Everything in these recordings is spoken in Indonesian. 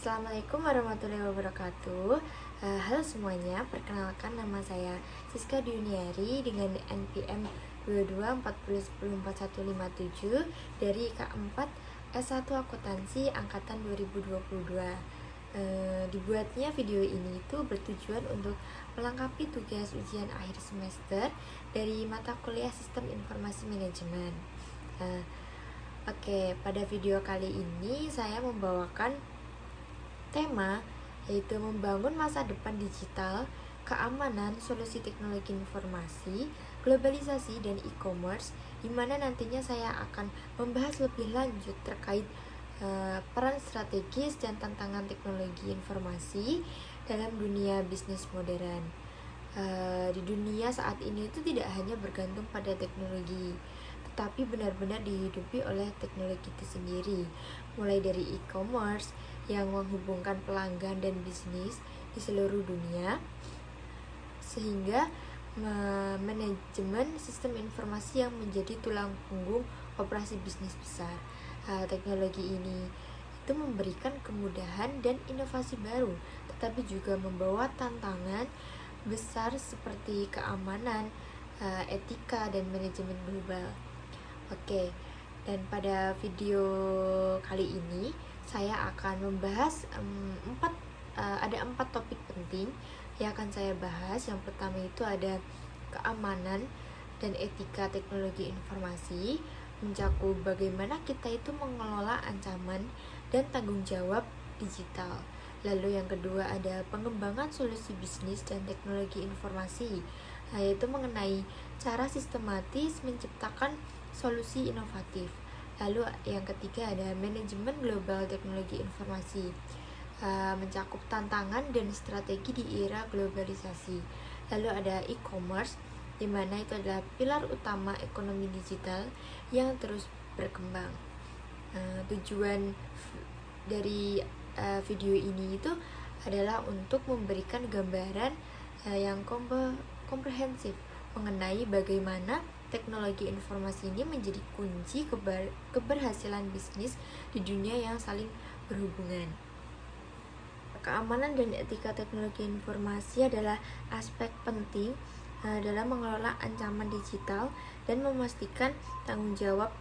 Assalamualaikum warahmatullahi wabarakatuh. Halo semuanya, perkenalkan nama saya Siska Duniari dengan NPM 2240104157 dari K4 S1 Akuntansi Angkatan 2022. Dibuatnya video ini itu bertujuan untuk melengkapi tugas ujian akhir semester dari mata kuliah Sistem Informasi Manajemen. Pada video kali ini saya membawakan tema yaitu membangun masa depan digital, keamanan, solusi teknologi informasi, globalisasi, dan e-commerce, di mana nantinya saya akan membahas lebih lanjut terkait peran strategis dan tantangan teknologi informasi dalam dunia bisnis modern. Di dunia saat ini itu tidak hanya bergantung pada teknologi, tetapi benar-benar dihidupi oleh teknologi itu sendiri, mulai dari e-commerce yang menghubungkan pelanggan dan bisnis di seluruh dunia, sehingga manajemen sistem informasi yang menjadi tulang punggung operasi bisnis besar. Teknologi ini itu memberikan kemudahan dan inovasi baru, tetapi juga membawa tantangan besar seperti keamanan, etika, dan manajemen global. Dan pada video kali ini saya akan membahas ada 4 topik penting yang akan saya bahas. Yang pertama itu ada keamanan dan etika teknologi informasi, mencakup bagaimana kita itu mengelola ancaman dan tanggung jawab digital. Lalu yang kedua ada pengembangan solusi bisnis dan teknologi informasi, yaitu mengenai cara sistematis menciptakan solusi inovatif. Lalu yang ketiga ada manajemen global teknologi informasi, mencakup tantangan dan strategi di era globalisasi. Lalu ada e-commerce, di mana itu adalah pilar utama ekonomi digital yang terus berkembang. Tujuan dari video ini itu adalah untuk memberikan gambaran yang komprehensif mengenai bagaimana teknologi informasi ini menjadi kunci keberhasilan bisnis di dunia yang saling berhubungan. Keamanan dan etika teknologi informasi adalah aspek penting dalam mengelola ancaman digital dan memastikan tanggung jawab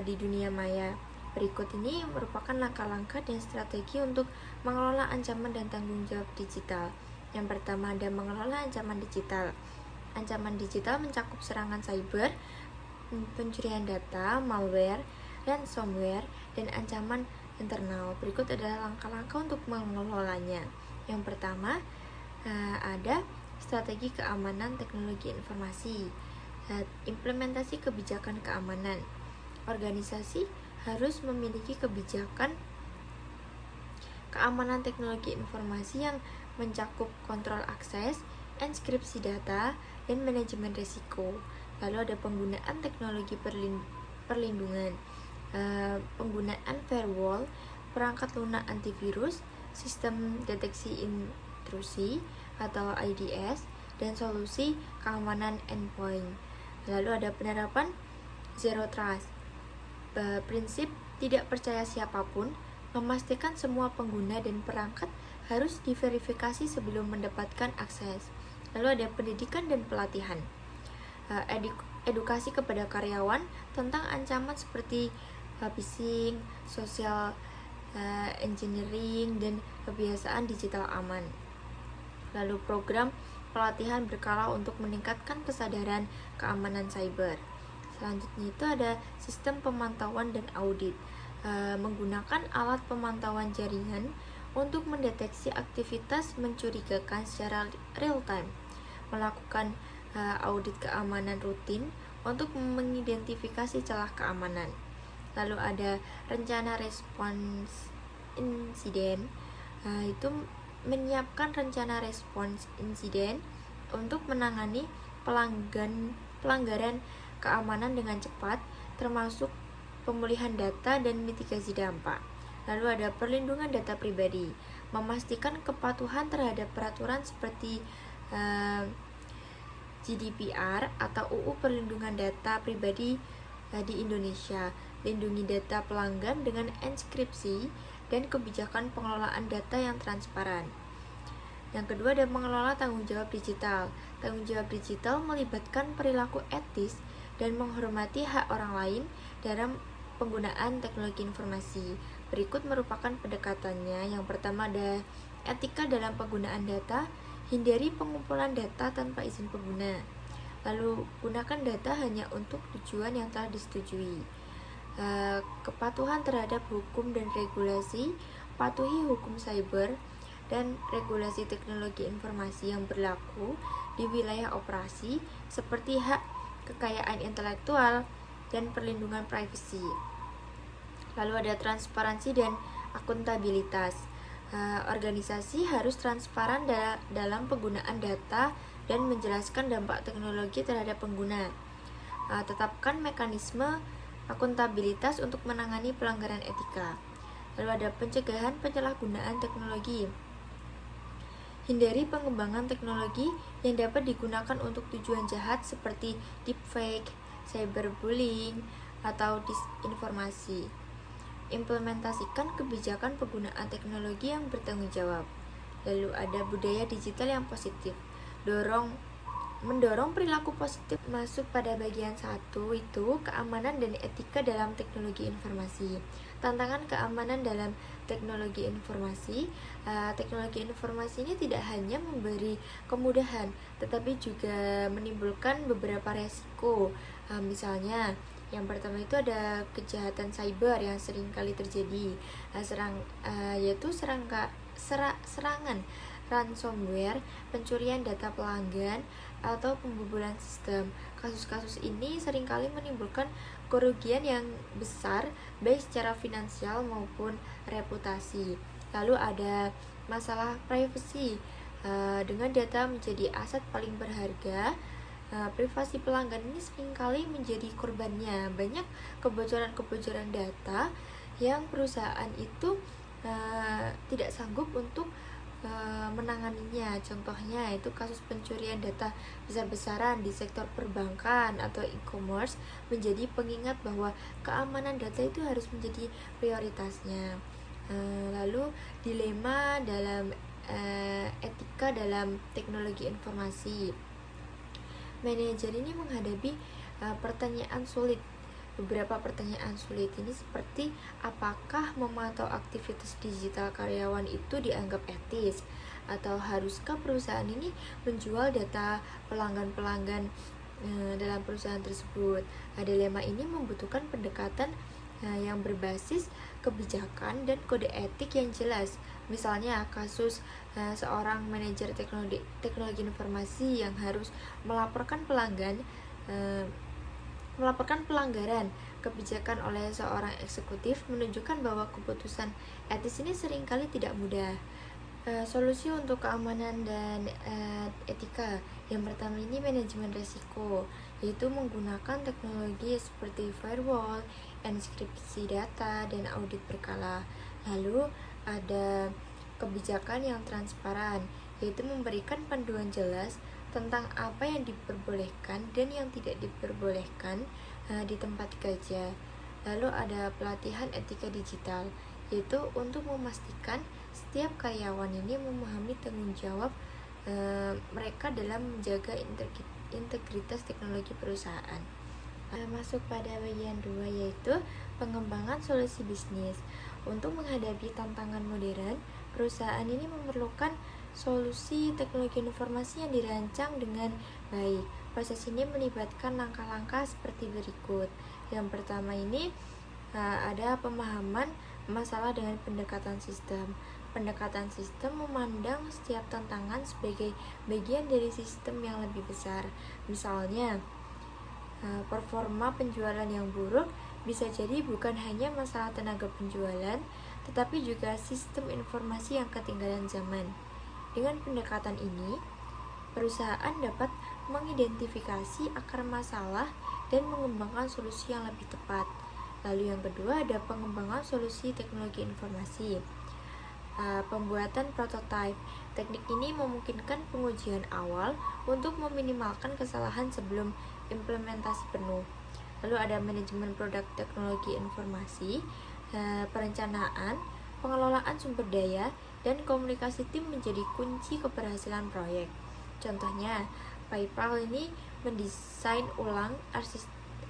di dunia maya. Berikut ini merupakan langkah-langkah dan strategi untuk mengelola ancaman dan tanggung jawab digital. Yang pertama ada mengelola ancaman digital. Ancaman digital mencakup serangan cyber, pencurian data, malware, ransomware, dan ancaman internal. Berikut adalah langkah-langkah untuk mengelolanya. Yang pertama ada strategi keamanan teknologi informasi. Implementasi kebijakan keamanan. Organisasi harus memiliki kebijakan keamanan teknologi informasi yang mencakup kontrol akses, enkripsi data, dan manajemen risiko. Lalu ada penggunaan teknologi perlindungan, penggunaan firewall, perangkat lunak antivirus, sistem deteksi intrusi atau IDS, dan solusi keamanan endpoint. Lalu ada penerapan zero trust, prinsip tidak percaya siapapun, memastikan semua pengguna dan perangkat harus diverifikasi sebelum mendapatkan akses. Lalu ada pendidikan dan pelatihan, edukasi kepada karyawan tentang ancaman seperti phishing, social engineering, dan kebiasaan digital aman. Lalu program pelatihan berkala untuk meningkatkan kesadaran keamanan cyber. Selanjutnya itu ada sistem pemantauan dan audit, menggunakan alat pemantauan jaringan untuk mendeteksi aktivitas mencurigakan secara real time, melakukan audit keamanan rutin untuk mengidentifikasi celah keamanan. Lalu ada rencana respons insiden, itu menyiapkan rencana respons insiden untuk menangani pelanggaran keamanan dengan cepat, termasuk pemulihan data dan mitigasi dampak. Lalu ada perlindungan data pribadi, memastikan kepatuhan terhadap peraturan seperti GDPR atau UU Perlindungan Data Pribadi di Indonesia, lindungi data pelanggan dengan enkripsi dan kebijakan pengelolaan data yang transparan. Yang kedua ada mengelola tanggung jawab digital. Tanggung jawab digital melibatkan perilaku etis dan menghormati hak orang lain dalam penggunaan teknologi informasi. Berikut merupakan pendekatannya. Yang pertama ada etika dalam penggunaan data. Hindari pengumpulan data tanpa izin pengguna. Lalu gunakan data hanya untuk tujuan yang telah disetujui. Kepatuhan terhadap hukum dan regulasi. Patuhi hukum cyber dan regulasi teknologi informasi yang berlaku di wilayah operasi seperti hak kekayaan intelektual dan perlindungan privasi. Lalu ada transparansi dan akuntabilitas. Organisasi harus transparan dalam penggunaan data dan menjelaskan dampak teknologi terhadap pengguna. Tetapkan mekanisme akuntabilitas untuk menangani pelanggaran etika. Lalu ada pencegahan penyalahgunaan teknologi. Hindari pengembangan teknologi yang dapat digunakan untuk tujuan jahat seperti deepfake, cyberbullying, atau disinformasi. Implementasikan kebijakan penggunaan teknologi yang bertanggung jawab. Lalu ada budaya digital yang positif. Mendorong perilaku positif. Masuk pada bagian 1 itu keamanan dan etika dalam teknologi informasi. Tantangan keamanan dalam teknologi informasi. Teknologi informasi ini tidak hanya memberi kemudahan, tetapi juga menimbulkan beberapa resiko. Misalnya, yang pertama itu ada kejahatan cyber yang sering kali terjadi, yaitu serangan ransomware, pencurian data pelanggan, atau pembobolan sistem. Kasus-kasus ini seringkali menimbulkan kerugian yang besar baik secara finansial maupun reputasi. Lalu ada masalah privacy. Dengan data menjadi aset paling berharga, privasi pelanggan ini seringkali menjadi korbannya. Banyak kebocoran-kebocoran data yang perusahaan itu tidak sanggup untuk menanganinya. Contohnya itu kasus pencurian data besar-besaran di sektor perbankan atau e-commerce menjadi pengingat bahwa keamanan data itu harus menjadi prioritasnya. Lalu dilema dalam etika dalam teknologi informasi. Manajer ini menghadapi pertanyaan sulit. Beberapa pertanyaan sulit ini seperti apakah memantau aktivitas digital karyawan itu dianggap etis, atau haruskah perusahaan ini menjual data pelanggan-pelanggan dalam perusahaan tersebut. Dilema ini membutuhkan pendekatan yang berbasis kebijakan dan kode etik yang jelas. Misalnya kasus seorang manajer teknologi informasi yang harus melaporkan pelanggaran kebijakan oleh seorang eksekutif menunjukkan bahwa keputusan etis ini seringkali tidak mudah. Solusi untuk keamanan dan etika. Yang pertama ini manajemen resiko, yaitu menggunakan teknologi seperti firewall, enkripsi data, dan audit berkala. Lalu ada kebijakan yang transparan, yaitu memberikan panduan jelas tentang apa yang diperbolehkan dan yang tidak diperbolehkan di tempat kerja. Lalu ada pelatihan etika digital, yaitu untuk memastikan setiap karyawan ini memahami tanggung jawab mereka dalam menjaga integritas teknologi perusahaan. Masuk pada bagian 2 yaitu pengembangan solusi bisnis. Untuk menghadapi tantangan modern, perusahaan ini memerlukan solusi teknologi informasi yang dirancang dengan baik. Proses ini melibatkan langkah-langkah seperti berikut. Yang pertama ini ada pemahaman masalah dengan pendekatan sistem. Pendekatan sistem memandang setiap tantangan sebagai bagian dari sistem yang lebih besar. Misalnya, performa penjualan yang buruk bisa jadi bukan hanya masalah tenaga penjualan, tetapi juga sistem informasi yang ketinggalan zaman. Dengan pendekatan ini, perusahaan dapat mengidentifikasi akar masalah dan mengembangkan solusi yang lebih tepat. Lalu yang kedua ada pengembangan solusi teknologi informasi. Pembuatan prototipe. Teknik ini memungkinkan pengujian awal untuk meminimalkan kesalahan sebelum implementasi penuh. Lalu ada manajemen produk teknologi informasi, perencanaan, pengelolaan sumber daya, dan komunikasi tim menjadi kunci keberhasilan proyek. Contohnya, PayPal ini mendesain ulang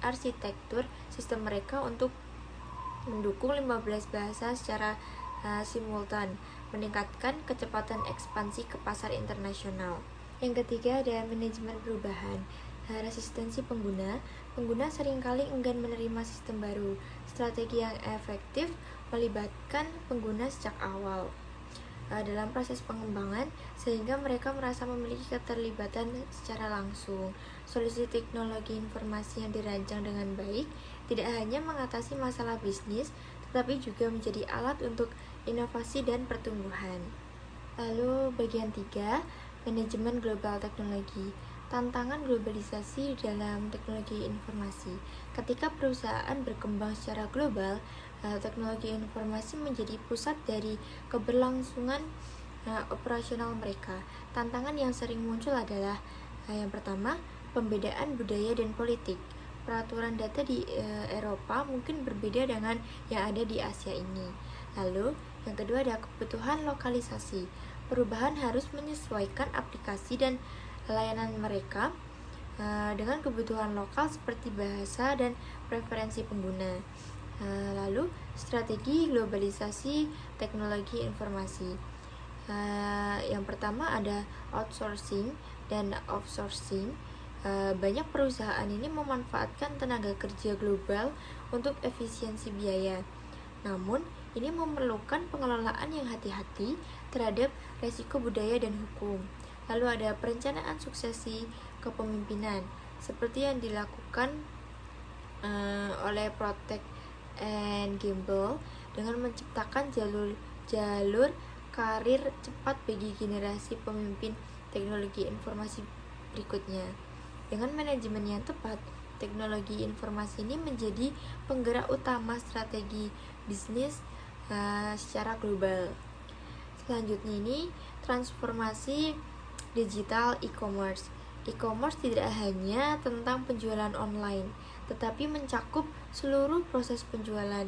arsitektur sistem mereka untuk mendukung 15 bahasa secara simultan, meningkatkan kecepatan ekspansi ke pasar internasional. Yang ketiga ada manajemen perubahan. Resistensi pengguna seringkali enggan menerima sistem baru. Strategi yang efektif melibatkan pengguna sejak awal dalam proses pengembangan sehingga mereka merasa memiliki keterlibatan secara langsung. Solusi teknologi informasi yang dirancang dengan baik tidak hanya mengatasi masalah bisnis, tetapi juga menjadi alat untuk inovasi dan pertumbuhan. Lalu bagian 3, manajemen global teknologi. Tantangan globalisasi dalam teknologi informasi. Ketika perusahaan berkembang secara global, teknologi informasi menjadi pusat dari keberlangsungan operasional mereka. Tantangan yang sering muncul adalah yang pertama, pembedaan budaya dan politik. Peraturan data di Eropa mungkin berbeda dengan yang ada di Asia ini. Lalu, yang kedua ada kebutuhan lokalisasi. Perubahan harus menyesuaikan aplikasi dan layanan mereka dengan kebutuhan lokal seperti bahasa dan preferensi pengguna. Lalu, strategi globalisasi teknologi informasi. Yang pertama ada outsourcing dan outsourcing. Banyak perusahaan ini memanfaatkan tenaga kerja global untuk efisiensi biaya. Namun, ini memerlukan pengelolaan yang hati-hati terhadap resiko budaya dan hukum. Lalu ada perencanaan suksesi kepemimpinan, seperti yang dilakukan oleh Procter and Gamble dengan menciptakan jalur karir cepat bagi generasi pemimpin teknologi informasi berikutnya. Dengan manajemen yang tepat, teknologi informasi ini menjadi penggerak utama strategi bisnis secara global. Selanjutnya ini transformasi digital e-commerce. E-commerce tidak hanya tentang penjualan online, tetapi mencakup seluruh proses penjualan,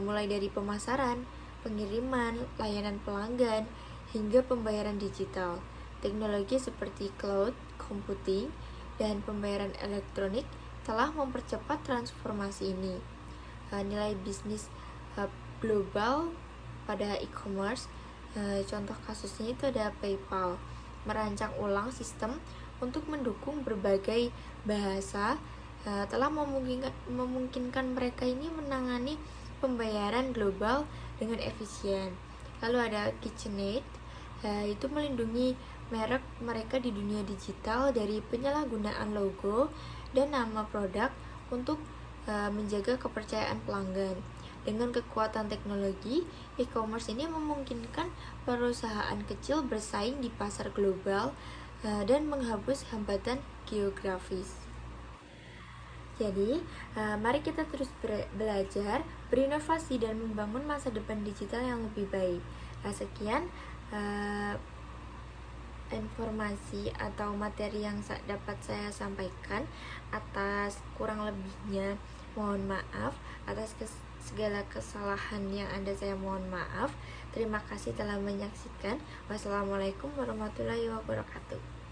mulai dari pemasaran, pengiriman, layanan pelanggan, hingga pembayaran digital. Teknologi seperti cloud computing dan pembayaran elektronik telah mempercepat transformasi ini. Nilai bisnis global pada e-commerce, contoh kasusnya itu ada PayPal, merancang ulang sistem untuk mendukung berbagai bahasa, telah memungkinkan mereka ini menangani pembayaran global dengan efisien. Lalu ada KitchenAid, itu melindungi merek mereka di dunia digital dari penyalahgunaan logo dan nama produk untuk menjaga kepercayaan pelanggan. Dengan kekuatan teknologi, e-commerce ini memungkinkan perusahaan kecil bersaing di pasar global dan menghapus hambatan geografis. Jadi, mari kita terus belajar, berinovasi, dan membangun masa depan digital yang lebih baik. Sekian informasi atau materi yang dapat saya sampaikan. Atas kurang lebihnya mohon maaf, atas segala kesalahan yang ada saya mohon maaf. Terima kasih telah menyaksikan. Wassalamualaikum warahmatullahi wabarakatuh.